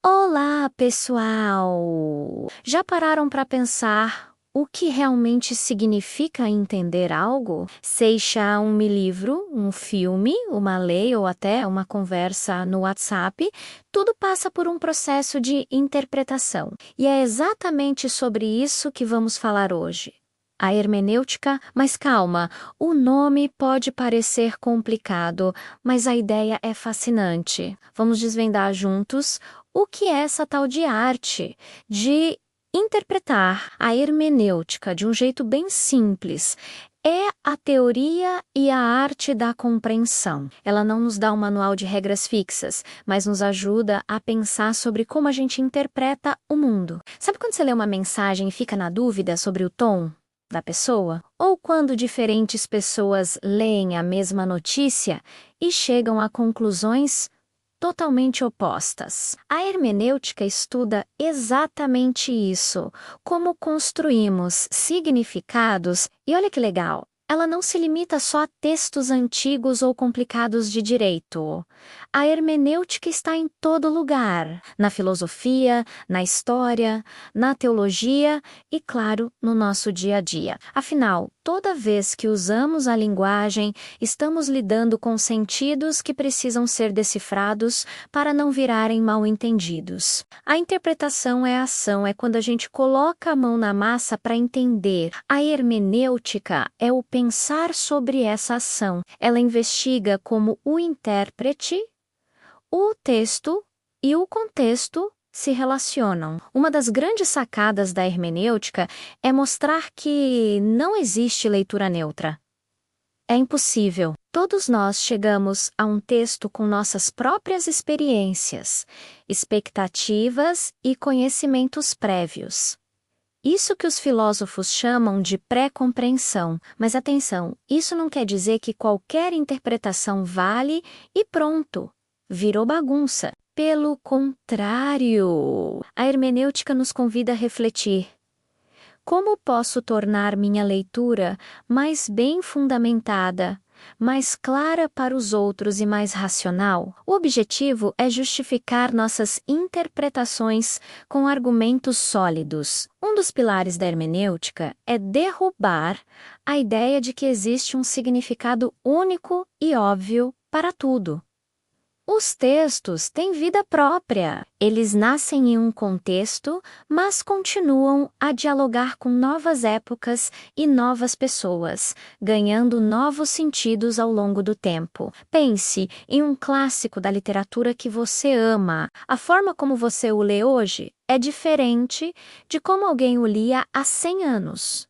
Olá, pessoal! Já pararam para pensar o que realmente significa entender algo? Seja um livro, um filme, uma lei ou até uma conversa no WhatsApp, tudo passa por um processo de interpretação. E é exatamente sobre isso que vamos falar hoje. A hermenêutica, mas calma, o nome pode parecer complicado, mas a ideia é fascinante. Vamos desvendar juntos o que é essa tal de arte, de interpretar a hermenêutica de um jeito bem simples. É a teoria e a arte da compreensão. Ela não nos dá um manual de regras fixas, mas nos ajuda a pensar sobre como a gente interpreta o mundo. Sabe quando você lê uma mensagem e fica na dúvida sobre o tom da pessoa? Ou quando diferentes pessoas leem a mesma notícia e chegam a conclusões totalmente opostas. A hermenêutica estuda exatamente isso, como construímos significados, e olha que legal, ela não se limita só a textos antigos ou complicados de direito. A hermenêutica está em todo lugar, na filosofia, na história, na teologia e, claro, no nosso dia a dia. Afinal, toda vez que usamos a linguagem, estamos lidando com sentidos que precisam ser decifrados para não virarem mal-entendidos. A interpretação é a ação, é quando a gente coloca a mão na massa para entender. A hermenêutica é o pensar sobre essa ação. Ela investiga como o intérprete, o texto e o contexto se relacionam. Uma das grandes sacadas da hermenêutica é mostrar que não existe leitura neutra. É impossível. Todos nós chegamos a um texto com nossas próprias experiências, expectativas e conhecimentos prévios. Isso que os filósofos chamam de pré-compreensão. Mas atenção, isso não quer dizer que qualquer interpretação vale e pronto, virou bagunça. Pelo contrário, a hermenêutica nos convida a refletir. Como posso tornar minha leitura mais bem fundamentada, mais clara para os outros e mais racional? O objetivo é justificar nossas interpretações com argumentos sólidos. Um dos pilares da hermenêutica é derrubar a ideia de que existe um significado único e óbvio para tudo. Os textos têm vida própria. Eles nascem em um contexto, mas continuam a dialogar com novas épocas e novas pessoas, ganhando novos sentidos ao longo do tempo. Pense em um clássico da literatura que você ama. A forma como você o lê hoje é diferente de como alguém o lia há 100 anos.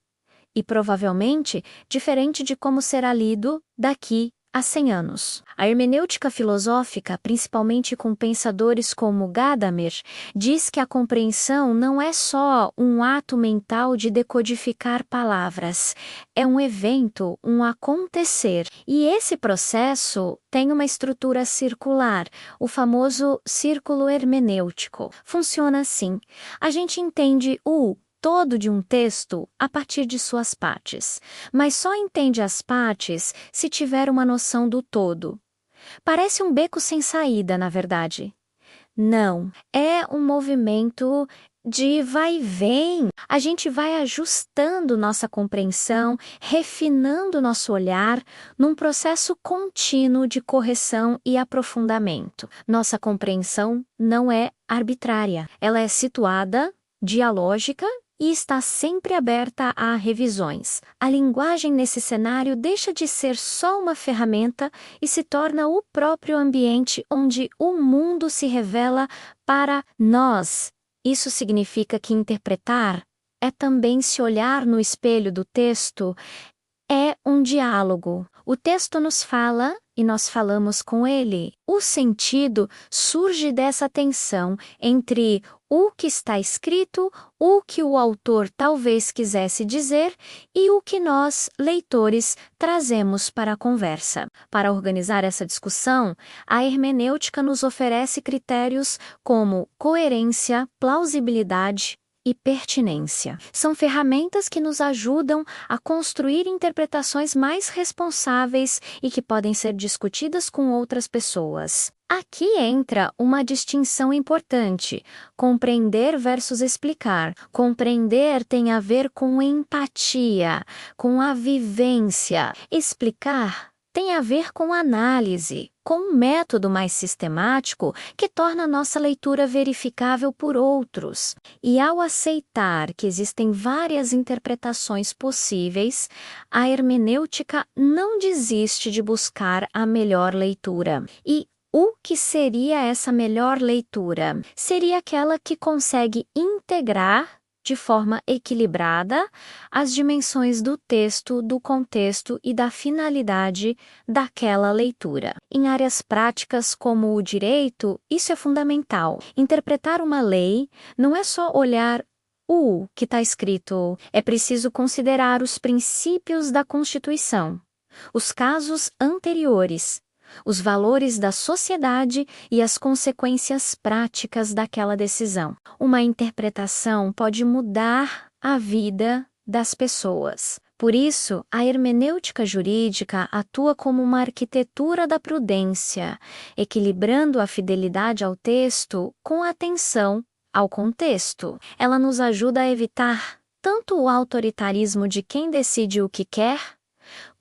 E provavelmente diferente de como será lido daqui há 100 anos. A hermenêutica filosófica, principalmente com pensadores como Gadamer, diz que a compreensão não é só um ato mental de decodificar palavras, é um evento, um acontecer. E esse processo tem uma estrutura circular, o famoso círculo hermenêutico. Funciona assim: a gente entende o todo de um texto a partir de suas partes, mas só entende as partes se tiver uma noção do todo. Parece um beco sem saída, na verdade. Não, é um movimento de vai e vem. A gente vai ajustando nossa compreensão, refinando nosso olhar num processo contínuo de correção e aprofundamento. Nossa compreensão não é arbitrária, ela é situada, dialógica e está sempre aberta a revisões. A linguagem nesse cenário deixa de ser só uma ferramenta e se torna o próprio ambiente onde o mundo se revela para nós. Isso significa que interpretar é também se olhar no espelho do texto, é um diálogo. O texto nos fala e nós falamos com ele. O sentido surge dessa tensão entre o que está escrito, o que o autor talvez quisesse dizer e o que nós, leitores, trazemos para a conversa. Para organizar essa discussão, a hermenêutica nos oferece critérios como coerência, plausibilidade e pertinência. São ferramentas que nos ajudam a construir interpretações mais responsáveis e que podem ser discutidas com outras pessoas. Aqui entra uma distinção importante: compreender versus explicar. Compreender tem a ver com empatia, com a vivência. Explicar tem a ver com análise, com um método mais sistemático que torna nossa leitura verificável por outros. E ao aceitar que existem várias interpretações possíveis, a hermenêutica não desiste de buscar a melhor leitura. E o que seria essa melhor leitura? Seria aquela que consegue integrar de forma equilibrada as dimensões do texto, do contexto e da finalidade daquela leitura. Em áreas práticas como o direito, isso é fundamental. Interpretar uma lei não é só olhar o que está escrito, é preciso considerar os princípios da Constituição, os casos anteriores, os valores da sociedade e as consequências práticas daquela decisão. Uma interpretação pode mudar a vida das pessoas. Por isso, a hermenêutica jurídica atua como uma arquitetura da prudência, equilibrando a fidelidade ao texto com atenção ao contexto. Ela nos ajuda a evitar tanto o autoritarismo de quem decide o que quer,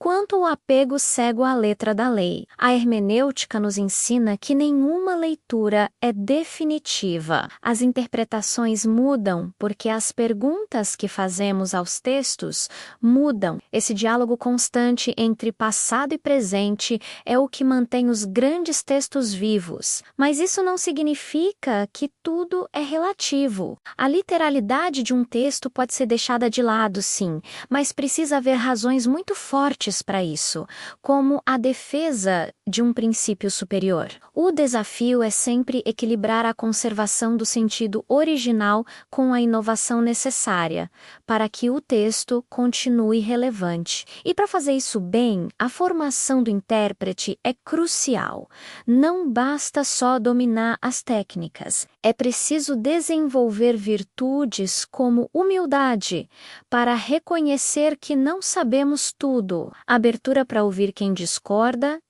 quanto o apego cego à letra da lei. A hermenêutica nos ensina que nenhuma leitura é definitiva. As interpretações mudam porque as perguntas que fazemos aos textos mudam. Esse diálogo constante entre passado e presente é o que mantém os grandes textos vivos. Mas isso não significa que tudo é relativo. A literalidade de um texto pode ser deixada de lado, sim, mas precisa haver razões muito fortes para isso, como a defesa de um princípio superior. O desafio é sempre equilibrar a conservação do sentido original com a inovação necessária, para que o texto continue relevante. E para fazer isso bem, a formação do intérprete é crucial. Não basta só dominar as técnicas, é preciso desenvolver virtudes como humildade, para reconhecer que não sabemos tudo, abertura para ouvir quem discorda,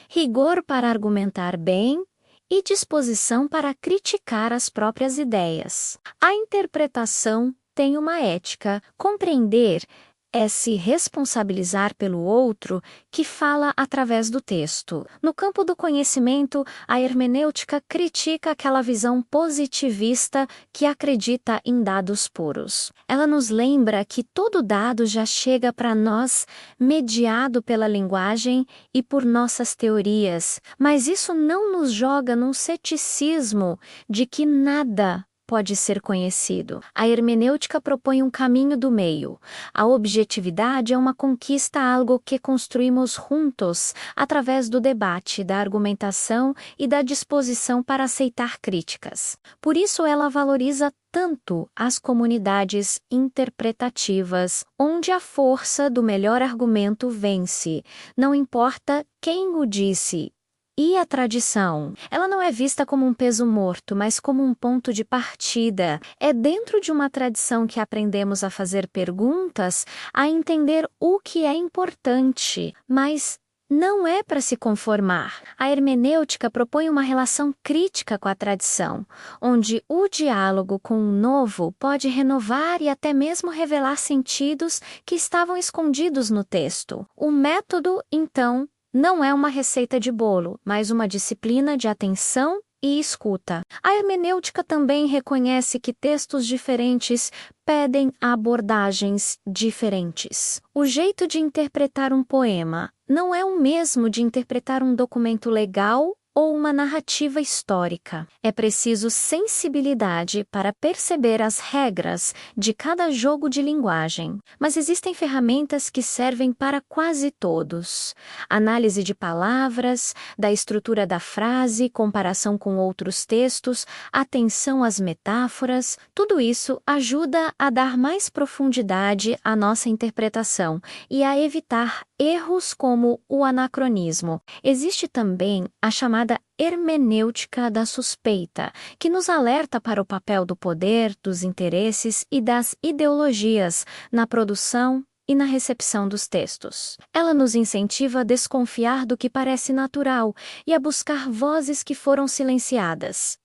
rigor para argumentar bem e disposição para criticar as próprias ideias. A interpretação tem uma ética. Compreender é se responsabilizar pelo outro que fala através do texto. No campo do conhecimento, a hermenêutica critica aquela visão positivista que acredita em dados puros. Ela nos lembra que todo dado já chega para nós mediado pela linguagem e por nossas teorias, mas isso não nos joga num ceticismo de que nada pode ser conhecido. A hermenêutica propõe um caminho do meio. A objetividade é uma conquista, algo que construímos juntos através do debate, da argumentação e da disposição para aceitar críticas. Por isso ela valoriza tanto as comunidades interpretativas, onde a força do melhor argumento vence. Não importa quem o disse. E a tradição? Ela não é vista como um peso morto, mas como um ponto de partida. É dentro de uma tradição que aprendemos a fazer perguntas, a entender o que é importante, mas não é para se conformar. A hermenêutica propõe uma relação crítica com a tradição, onde o diálogo com o novo pode renovar e até mesmo revelar sentidos que estavam escondidos no texto. O método, então, não é uma receita de bolo, mas uma disciplina de atenção e escuta. A hermenêutica também reconhece que textos diferentes pedem abordagens diferentes. O jeito de interpretar um poema não é o mesmo de interpretar um documento legal ou uma narrativa histórica. É preciso sensibilidade para perceber as regras de cada jogo de linguagem, mas existem ferramentas que servem para quase todos. Análise de palavras, da estrutura da frase, comparação com outros textos, atenção às metáforas, tudo isso ajuda a dar mais profundidade à nossa interpretação e a evitar erros como o anacronismo. Existe também a chamada chamada hermenêutica da suspeita, que nos alerta para o papel do poder, dos interesses e das ideologias na produção e na recepção dos textos. Ela nos incentiva a desconfiar do que parece natural e a buscar vozes que foram silenciadas.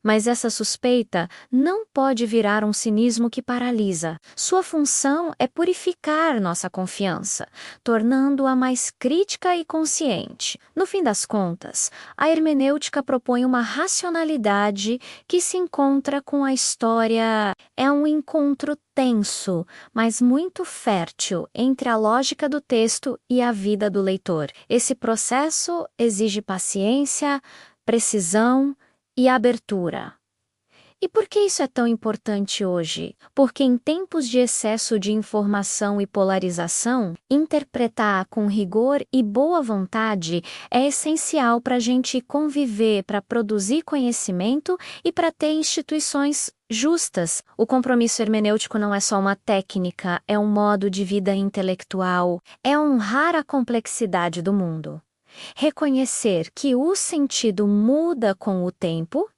Mas essa suspeita não pode virar um cinismo que paralisa. Sua função é purificar nossa confiança, tornando-a mais crítica e consciente. No fim das contas, a hermenêutica propõe uma racionalidade que se encontra com a história. É um encontro tenso, mas muito fértil entre a lógica do texto e a vida do leitor. Esse processo exige paciência, precisão e abertura. E por que isso é tão importante hoje? Porque em tempos de excesso de informação e polarização, interpretar com rigor e boa vontade é essencial para a gente conviver, para produzir conhecimento e para ter instituições justas. O compromisso hermenêutico não é só uma técnica, é um modo de vida intelectual, é honrar a complexidade do mundo. Reconhecer que o sentido muda com o tempo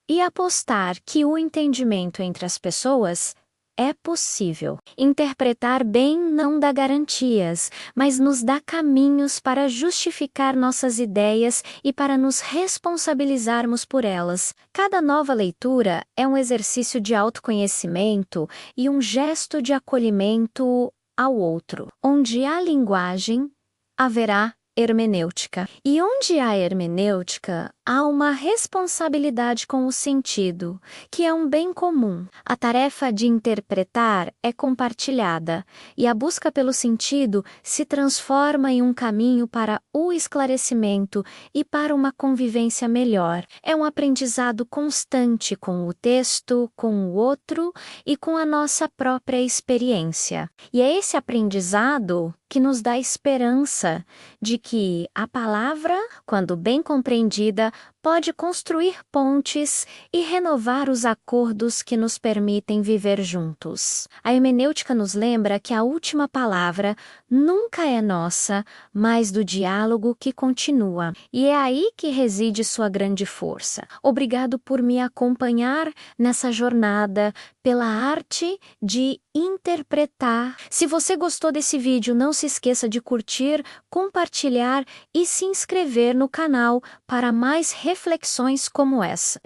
e apostar que o entendimento entre as pessoas é possível. Interpretar bem não dá garantias, mas nos dá caminhos para justificar nossas ideias e para nos responsabilizarmos por elas. Cada nova leitura é um exercício de autoconhecimento e um gesto de acolhimento ao outro. Onde há linguagem, haverá hermenêutica. E onde há hermenêutica, há uma responsabilidade com o sentido, que é um bem comum. A tarefa de interpretar é compartilhada, e a busca pelo sentido se transforma em um caminho para o esclarecimento e para uma convivência melhor. É um aprendizado constante com o texto, com o outro e com a nossa própria experiência. E é esse aprendizado que nos dá esperança de que a palavra, quando bem compreendida, pode construir pontes e renovar os acordos que nos permitem viver juntos. A hermenêutica nos lembra que a última palavra nunca é nossa, mas do diálogo que continua. E é aí que reside sua grande força. Obrigado por me acompanhar nessa jornada pela arte de interpretar. Se você gostou desse vídeo, não se esqueça de curtir, compartilhar e se inscrever no canal para mais reflexões como essa.